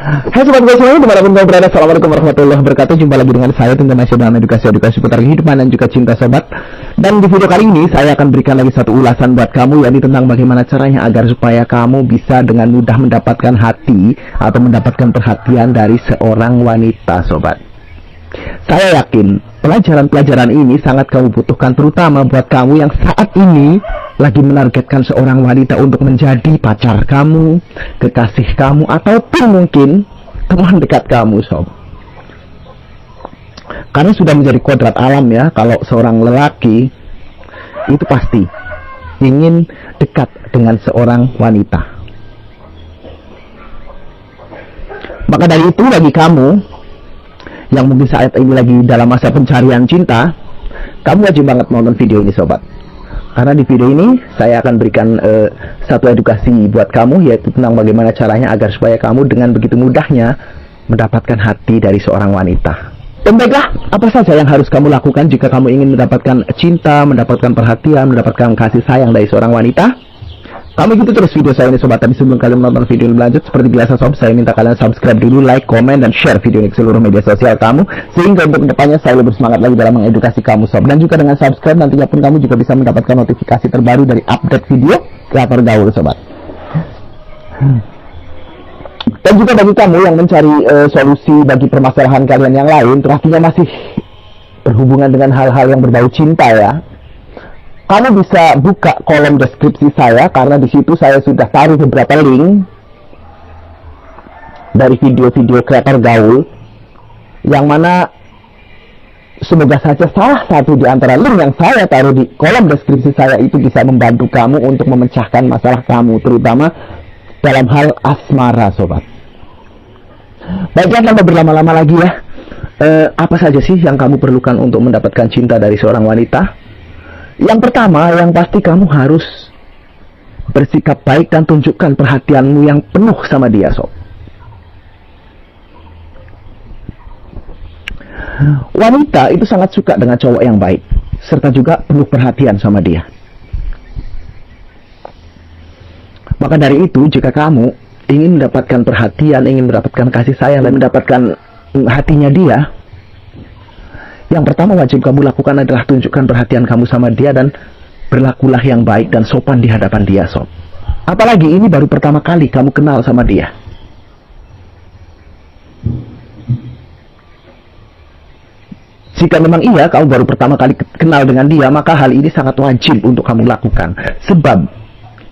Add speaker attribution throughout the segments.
Speaker 1: Hai sobat gue semuanya, dimanapun kau berada, assalamualaikum warahmatullahi wabarakatuh. Jumpa lagi dengan saya, tentu masih dalam edukasi seputar kehidupan dan juga cinta sobat. Dan di video kali ini saya akan berikan lagi satu ulasan buat kamu, yakni tentang bagaimana caranya agar supaya kamu bisa dengan mudah mendapatkan hati atau mendapatkan perhatian dari seorang wanita sobat. Saya yakin pelajaran-pelajaran ini sangat kamu butuhkan, terutama buat kamu yang saat ini lagi menargetkan seorang wanita untuk menjadi pacar kamu, kekasih kamu, ataupun mungkin teman dekat kamu sob. Karena sudah menjadi kodrat alam ya, kalau seorang lelaki itu pasti ingin dekat dengan seorang wanita. Maka dari itu bagi kamu yang mungkin saat ini lagi dalam masa pencarian cinta, kamu wajib banget nonton video ini sobat. Karena di video ini saya akan berikan satu edukasi buat kamu, yaitu tentang bagaimana caranya agar supaya kamu dengan begitu mudahnya mendapatkan hati dari seorang wanita. Dan baiklah, apa saja yang harus kamu lakukan jika kamu ingin mendapatkan cinta, mendapatkan perhatian, mendapatkan kasih sayang dari seorang wanita? Kamu ikuti terus video saya ini sobat. Tapi sebelum kalian menonton video ini lanjut, seperti biasa sob, saya minta kalian subscribe dulu, like, komen, dan share video ini ke seluruh media sosial kamu, sehingga untuk kedepannya saya lebih semangat lagi dalam mengedukasi kamu sob. Dan juga dengan subscribe nantinya pun kamu juga bisa mendapatkan notifikasi terbaru dari update video kreator gaul sobat. Dan juga bagi kamu yang mencari solusi bagi permasalahan kalian yang lain, pastinya masih berhubungan dengan hal-hal yang berbau cinta ya, kamu bisa buka kolom deskripsi saya, karena di situ saya sudah taruh beberapa link dari video-video kreator gaul, yang mana semoga saja salah satu di antara link yang saya taruh di kolom deskripsi saya itu bisa membantu kamu untuk memecahkan masalah kamu, terutama dalam hal asmara sobat. Baiklah, tanpa berlama-lama lagi ya, apa saja sih yang kamu perlukan untuk mendapatkan cinta dari seorang wanita? Yang pertama, yang pasti kamu harus bersikap baik dan tunjukkan perhatianmu yang penuh sama dia sob. Wanita itu sangat suka dengan cowok yang baik, serta juga penuh perhatian sama dia. Maka dari itu, jika kamu ingin mendapatkan perhatian, ingin mendapatkan kasih sayang, dan mendapatkan hatinya dia, yang pertama wajib kamu lakukan adalah tunjukkan perhatian kamu sama dia, dan berlakulah yang baik dan sopan di hadapan dia sob. Apalagi ini baru pertama kali kamu kenal sama dia. Jika memang iya kamu baru pertama kali kenal dengan dia, maka hal ini sangat wajib untuk kamu lakukan. Sebab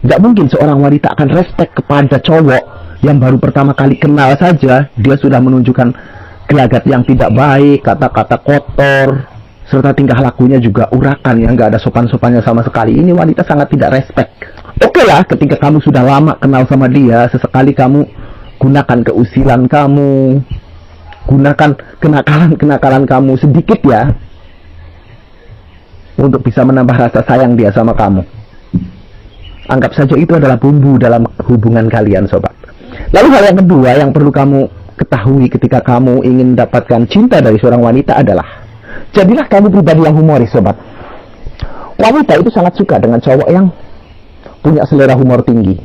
Speaker 1: gak mungkin seorang wanita akan respect kepada cowok yang baru pertama kali kenal saja dia sudah menunjukkan gelagat yang tidak baik, kata-kata kotor, serta tingkah lakunya juga urakan yang gak ada sopan-sopannya sama sekali. Ini wanita sangat tidak respect. Oke lah, ketika kamu sudah lama kenal sama dia, sesekali kamu gunakan keusilan kamu, gunakan kenakalan-kenakalan kamu sedikit ya, untuk bisa menambah rasa sayang dia sama kamu. Anggap saja itu adalah bumbu dalam hubungan kalian sobat. Lalu hal yang kedua yang perlu kamu ketahui ketika kamu ingin mendapatkan cinta dari seorang wanita adalah, jadilah kamu pribadi yang humoris sobat. Wanita itu sangat suka dengan cowok yang punya selera humor tinggi.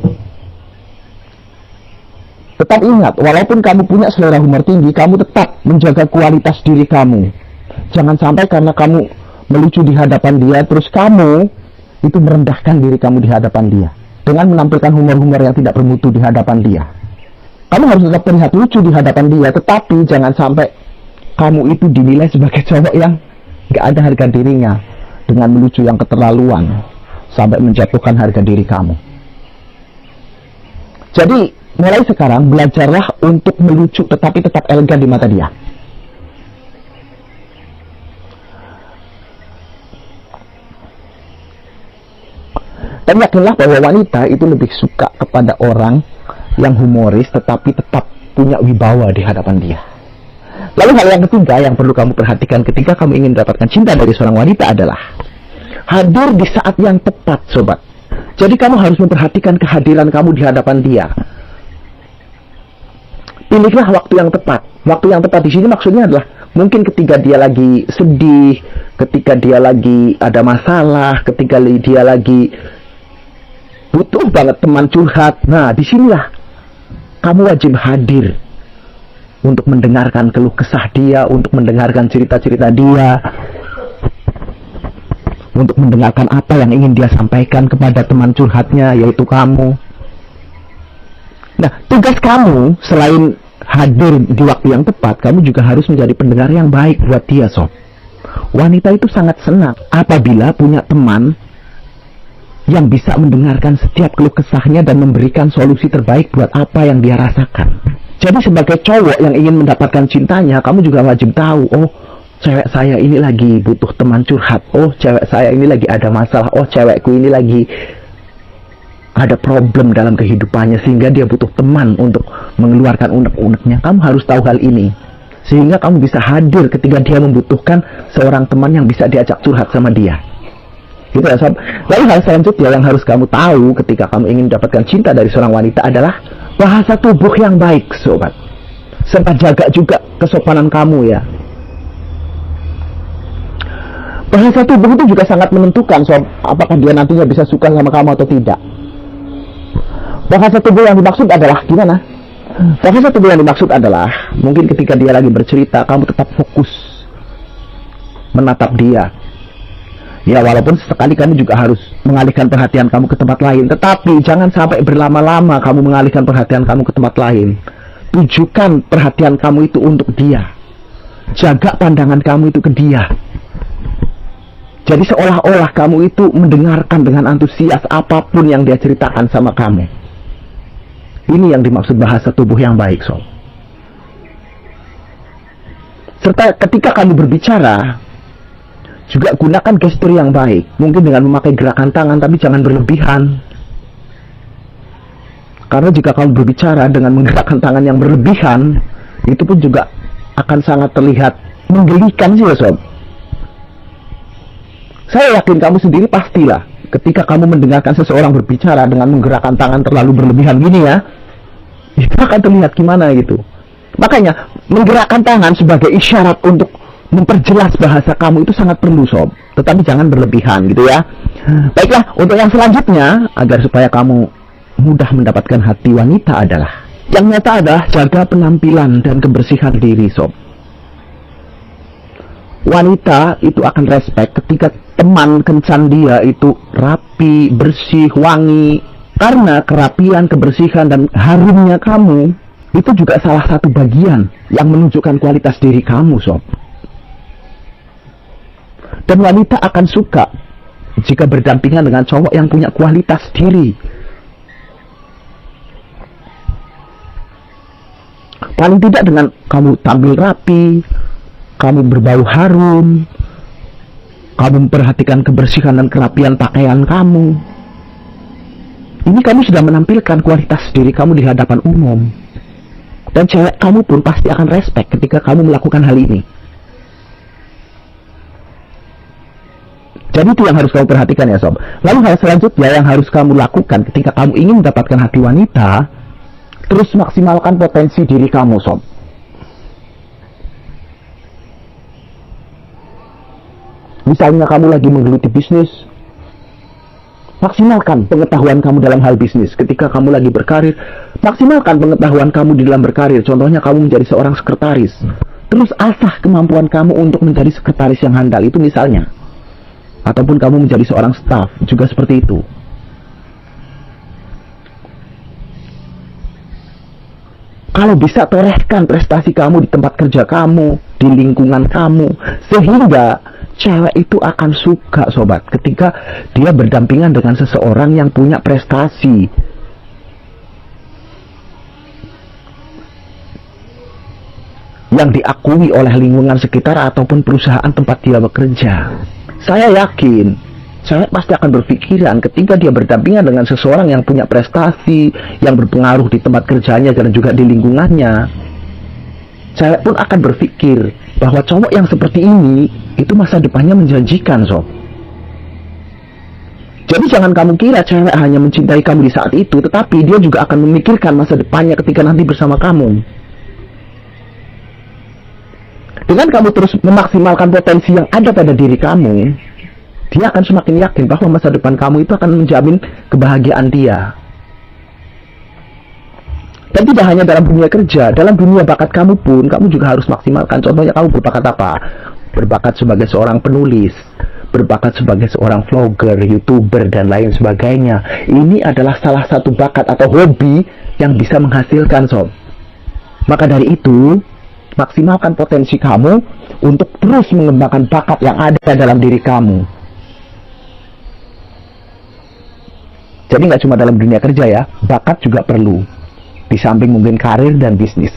Speaker 1: Tetap ingat, walaupun kamu punya selera humor tinggi, kamu tetap menjaga kualitas diri kamu. Jangan sampai karena kamu melucu di hadapan dia, terus kamu itu merendahkan diri kamu di hadapan dia dengan menampilkan humor-humor yang tidak bermutu di hadapan dia. Kamu harus tetap terlihat lucu di hadapan dia, tetapi jangan sampai kamu itu dinilai sebagai cowok yang gak ada harga dirinya dengan melucu yang keterlaluan sampai menjatuhkan harga diri kamu. Jadi mulai sekarang belajarlah untuk melucu tetapi tetap elegan di mata dia. Dan yakinlah bahwa wanita itu lebih suka kepada orang yang humoris tetapi tetap punya wibawa di hadapan dia. Lalu hal yang ketiga yang perlu kamu perhatikan ketika kamu ingin mendapatkan cinta dari seorang wanita adalah hadir di saat yang tepat sobat. Jadi kamu harus memperhatikan kehadiran kamu di hadapan dia. Pilihlah waktu yang tepat. Waktu yang tepat di sini maksudnya adalah mungkin ketika dia lagi sedih, ketika dia lagi ada masalah, ketika dia lagi butuh banget teman curhat. Nah, disinilah kamu wajib hadir untuk mendengarkan keluh kesah dia, untuk mendengarkan cerita-cerita dia, untuk mendengarkan apa yang ingin dia sampaikan kepada teman curhatnya, yaitu kamu. Nah, tugas kamu selain hadir di waktu yang tepat, kamu juga harus menjadi pendengar yang baik buat dia, sob. Wanita itu sangat senang apabila punya teman yang bisa mendengarkan setiap keluh kesahnya dan memberikan solusi terbaik buat apa yang dia rasakan. Jadi sebagai cowok yang ingin mendapatkan cintanya, kamu juga wajib tahu, oh, cewek saya ini lagi butuh teman curhat, oh, cewek saya ini lagi ada masalah, oh, cewekku ini lagi ada problem dalam kehidupannya sehingga dia butuh teman untuk mengeluarkan unek-uneknya. Kamu harus tahu hal ini sehingga kamu bisa hadir ketika dia membutuhkan seorang teman yang bisa diajak curhat sama dia. Gitu ya, sob. Lalu hal selanjutnya yang harus kamu tahu ketika kamu ingin mendapatkan cinta dari seorang wanita adalah bahasa tubuh yang baik, sobat. Serta jaga juga kesopanan kamu ya. Bahasa tubuh itu juga sangat menentukan, sob, apakah dia nantinya bisa suka sama kamu atau tidak. Bahasa tubuh yang dimaksud adalah gimana? Bahasa tubuh yang dimaksud adalah mungkin ketika dia lagi bercerita, kamu tetap fokus menatap dia. Ya, walaupun sesekali kamu juga harus mengalihkan perhatian kamu ke tempat lain, tetapi jangan sampai berlama-lama kamu mengalihkan perhatian kamu ke tempat lain. Tujukan perhatian kamu itu untuk dia. Jaga pandangan kamu itu ke dia. Jadi seolah-olah kamu itu mendengarkan dengan antusias apapun yang dia ceritakan sama kamu. Ini yang dimaksud bahasa tubuh yang baik, sob. Serta ketika kamu berbicara, juga gunakan gestur yang baik. Mungkin dengan memakai gerakan tangan, tapi jangan berlebihan. Karena jika kamu berbicara dengan menggerakkan tangan yang berlebihan, itu pun juga akan sangat terlihat menggelikan sih ya, sob. Saya yakin kamu sendiri pastilah ketika kamu mendengarkan seseorang berbicara dengan menggerakkan tangan terlalu berlebihan gini ya, itu akan terlihat gimana gitu. Makanya menggerakkan tangan sebagai isyarat untuk memperjelas bahasa kamu itu sangat perlu, sob. Tetapi jangan berlebihan gitu ya. Baiklah, untuk yang selanjutnya, agar supaya kamu mudah mendapatkan hati wanita adalah, yang nyata adalah jaga penampilan dan kebersihan diri, sob. Wanita itu akan respect ketika teman kencan dia itu rapi, bersih, wangi. Karena kerapian, kebersihan, dan harumnya kamu itu juga salah satu bagian yang menunjukkan kualitas diri kamu, sob. Dan wanita akan suka jika berdampingan dengan cowok yang punya kualitas diri. Paling tidak dengan kamu tampil rapi, kamu berbau harum, kamu memperhatikan kebersihan dan kerapian pakaian kamu. Ini kamu sudah menampilkan kualitas diri kamu di hadapan umum. Dan cewek kamu pun pasti akan respect ketika kamu melakukan hal ini. Jadi itu yang harus kamu perhatikan ya, sob. Lalu hal selanjutnya yang harus kamu lakukan ketika kamu ingin mendapatkan hati wanita, terus maksimalkan potensi diri kamu, sob. Misalnya kamu lagi menggeluti bisnis, maksimalkan pengetahuan kamu dalam hal bisnis. Ketika kamu lagi berkarir, maksimalkan pengetahuan kamu di dalam berkarir. Contohnya kamu menjadi seorang sekretaris, terus asah kemampuan kamu untuk menjadi sekretaris yang handal, itu misalnya. Ataupun kamu menjadi seorang staf, juga seperti itu. Kalau bisa torehkan prestasi kamu di tempat kerja kamu, di lingkungan kamu, sehingga cewek itu akan suka, sobat, ketika dia berdampingan dengan seseorang yang punya prestasi, yang diakui oleh lingkungan sekitar ataupun perusahaan tempat dia bekerja. Saya yakin cewek pasti akan berpikiran ketika dia berdampingan dengan seseorang yang punya prestasi, yang berpengaruh di tempat kerjanya dan juga di lingkungannya. Cewek pun akan berpikir bahwa cowok yang seperti ini itu masa depannya menjanjikan, sob. Jadi jangan kamu kira cewek hanya mencintai kamu di saat itu, tetapi dia juga akan memikirkan masa depannya ketika nanti bersama kamu. Dengan kamu terus memaksimalkan potensi yang ada pada diri kamu, dia akan semakin yakin bahwa masa depan kamu itu akan menjamin kebahagiaan dia. Dan tidak hanya dalam dunia kerja, dalam dunia bakat kamu pun, kamu juga harus maksimalkan. Contohnya kamu berbakat apa? Berbakat sebagai seorang penulis, berbakat sebagai seorang vlogger, youtuber, dan lain sebagainya. Ini adalah salah satu bakat atau hobi yang bisa menghasilkan, sob. Maka dari itu, maksimalkan potensi kamu untuk terus mengembangkan bakat yang ada dalam diri kamu. Jadi nggak cuma dalam dunia kerja ya, bakat juga perlu. Di samping mungkin karir dan bisnis.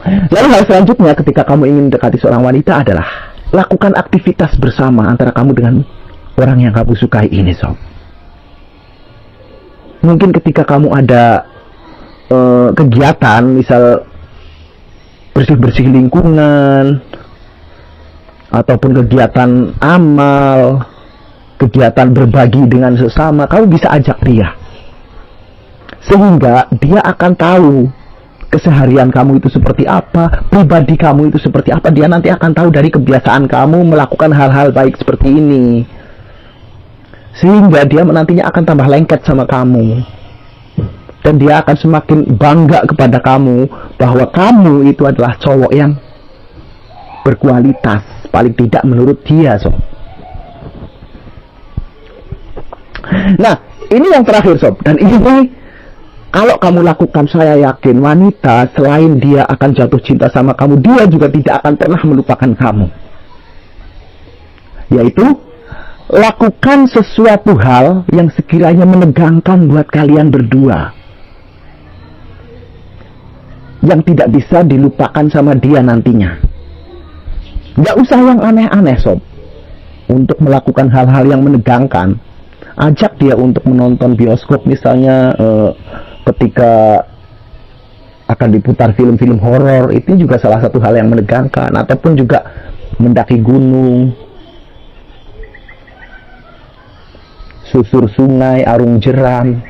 Speaker 1: Lalu hal selanjutnya ketika kamu ingin mendekati seorang wanita adalah lakukan aktivitas bersama antara kamu dengan orang yang kamu sukai ini, sob. Mungkin ketika kamu ada kegiatan, misal bersih-bersih lingkungan, ataupun kegiatan amal, kegiatan berbagi dengan sesama, kamu bisa ajak dia. Sehingga dia akan tahu keseharian kamu itu seperti apa, pribadi kamu itu seperti apa. Dia nanti akan tahu dari kebiasaan kamu melakukan hal-hal baik seperti ini. Sehingga dia nantinya akan tambah lengket sama kamu. Dan dia akan semakin bangga kepada kamu bahwa kamu itu adalah cowok yang berkualitas, paling tidak menurut dia, sob. Nah, ini yang terakhir, sob. Dan ini kalau kamu lakukan, saya yakin wanita selain dia akan jatuh cinta sama kamu, dia juga tidak akan pernah melupakan kamu. Yaitu, lakukan sesuatu hal yang sekiranya menegangkan buat kalian berdua. Yang tidak bisa dilupakan sama dia nantinya. Gak usah yang aneh-aneh, sob. Untuk melakukan hal-hal yang menegangkan, ajak dia untuk menonton bioskop misalnya, ketika akan diputar film-film horor, itu juga salah satu hal yang menegangkan. Ataupun juga mendaki gunung, susur sungai, arung jeram.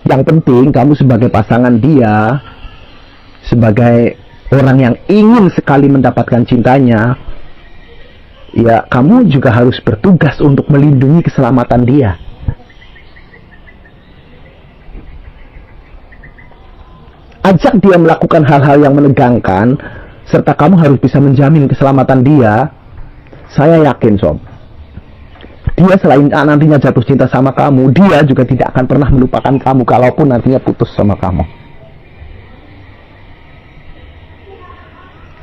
Speaker 1: Yang penting kamu sebagai pasangan dia, sebagai orang yang ingin sekali mendapatkan cintanya, ya kamu juga harus bertugas untuk melindungi keselamatan dia. Ajak dia melakukan hal-hal yang menegangkan, serta kamu harus bisa menjamin keselamatan dia. Saya yakin, sob, dia selain nantinya jatuh cinta sama kamu, dia juga tidak akan pernah melupakan kamu kalaupun nantinya putus sama kamu.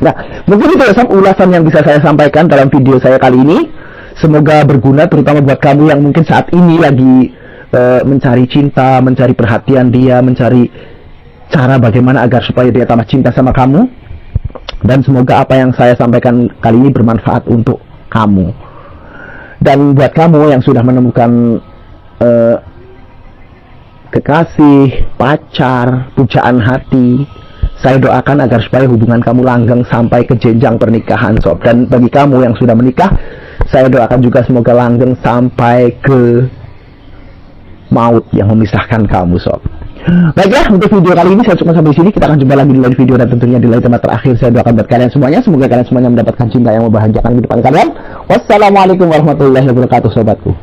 Speaker 1: Nah, mungkin itu sob ulasan yang bisa saya sampaikan dalam video saya kali ini. Semoga berguna, terutama buat kamu yang mungkin saat ini lagi mencari cinta, mencari perhatian dia, mencari cara bagaimana agar supaya dia tambah cinta sama kamu. Dan semoga apa yang saya sampaikan kali ini bermanfaat untuk kamu. Dan buat kamu yang sudah menemukan kekasih, pacar, pujaan hati, saya doakan agar supaya hubungan kamu langgeng sampai ke jenjang pernikahan, sob. Dan bagi kamu yang sudah menikah, saya doakan juga semoga langgeng sampai ke maut yang memisahkan kamu, sob. Baiklah, untuk video kali ini saya cukupkan sampai sini. Kita akan jumpa lagi di lain video dan tentunya di lain tempat terakhir. Saya doakan buat kalian semuanya, semoga kalian semuanya mendapatkan cinta yang membahagiakan kehidupan kalian. Wassalamualaikum warahmatullahi wabarakatuh, sobatku.